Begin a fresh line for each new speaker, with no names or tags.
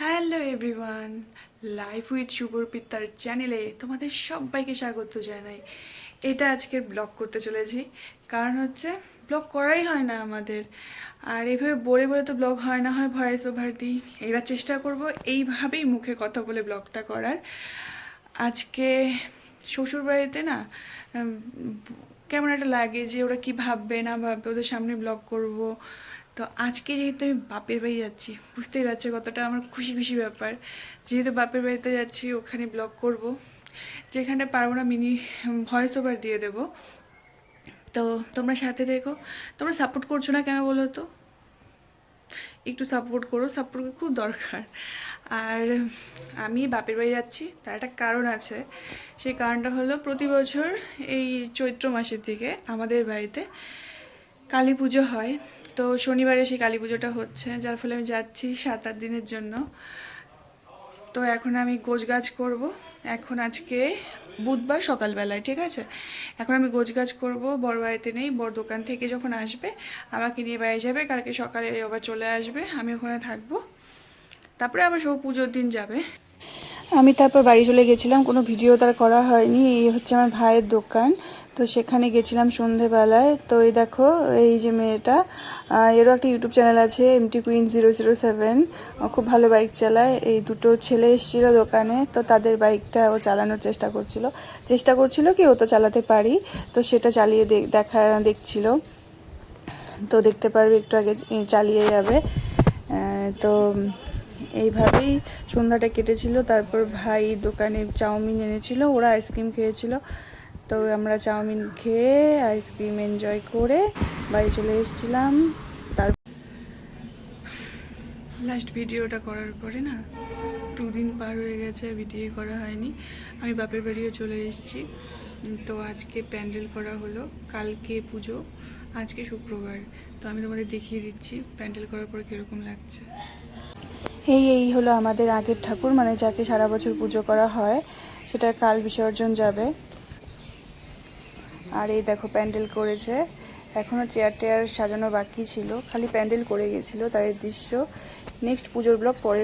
Hello everyone, life with শুভর্পিতার চ্যানেলে তোমাদের সবাইকে স্বাগত জানাই। এটা আজকের ব্লগ করতে চলেছি, কারণ হচ্ছে ব্লগ করাই হয় না আমাদের। আর এইভাবে বলে বলে তো ব্লগ হয় না, হয় ভয়েস ওভার দিই। এবার চেষ্টা করব এইভাবেই মুখে কথা বলে ব্লগটা করার। আজকে শ্বশুরবাড়িতে না উম, কেমন একটা লাগে যে ওরা কি ভাববে না ভাববে, ওদের সামনে ব্লগ করব। তো আজকে যেহেতু আমি বাপের বাড়ি যাচ্ছি, বুঝতেই পারছো কতটা আমার খুশি খুশি ব্যাপার। যেহেতু বাপের বাড়িতে যাচ্ছি, ওখানে ব্লগ করব, যেখানে পারবো না মিনি ভয়েস ওভার দিয়ে দেবো। তো তোমরা সাথে দেখো। তোমরা সাপোর্ট করছো না কেন বলো তো? একটু সাপোর্ট করো, সাপোর্ট খুব দরকার। আর আমি বাপের বাড়ি যাচ্ছি, তার একটা কারণ আছে। সেই কারণটা হলো, প্রতি বছর এই চৈত্র মাসের দিকে আমাদের বাড়িতে কালী পুজো হয়। তো শনিবারে সেই কালী পুজোটা হচ্ছে, যার ফলে আমি যাচ্ছি 7-8 দিনের জন্য। তো এখন আমি গোছগাছ করব। এখন আজকে বুধবার সকালবেলায়, ঠিক আছে? এখন আমি গোছগাছ করব, বড় বাড়িতে নেই, বড় দোকান থেকে যখন আসবে আমাকে নিয়ে বাড়ি যাবে, কালকে সকালে আবার চলে আসবে, আমি ওখানে থাকবো। তারপরে আবার সব পুজোর দিন যাবে। আমি তারপর বাড়ি চলে গেছিলাম, কোনো ভিডিও তার করা হয়নি। এই হচ্ছে আমার ভাইয়ের দোকান। তো সেখানে গেছিলাম সন্ধেবেলায়। তো এই দেখো, এই যে মেয়েটা, এরও একটা ইউটিউব চ্যানেল আছে, এমটি কুইন 007। খুব ভালো বাইক চালায়। এই দুটো ছেলে এসেছিলো দোকানে, তো তাদের বাইকটা ও চালানোর চেষ্টা করছিল কি ও তো চালাতে পারি, তো সেটা চালিয়ে দেখছিল। তো দেখতে পারবে একটু আগে চালিয়ে যাবে। তো এইভাবেই সন্ধ্যাটা কেটেছিল। তারপর ভাই দোকানে চাউমিন এনেছিল, ওরা আইসক্রিম খেয়েছিল। তো আমরা চাউমিন খেয়ে আইসক্রিম এনজয় করে বাড়ি চলে এসেছিলাম। তার লাস্ট ভিডিওটা করার পরে না 2 দিন পার হয়ে গেছে, আর ভিডিও করা হয়নি। আমি বাপের বাড়িও চলে এসেছি। তো আজকে প্যান্ডেল করা হলো, কালকে পুজো, আজকে শুক্রবার। তো আমি তোমাদের দেখিয়ে দিচ্ছি প্যান্ডেল করার পর কীরকম লাগছে। এই হলো আমাদের আগের ঠাকুর, মানে যাকে সারা বছর পুজো করা হয়, সেটা কাল বিসর্জন যাবে। আর এই দেখো প্যান্ডেল করেছে, এখনও চেয়ার টেয়ার সাজানো বাকি ছিল, খালি প্যান্ডেল করে গেছিলো, তাই দৃশ্য। নেক্সট পুজোর ব্লগ পরে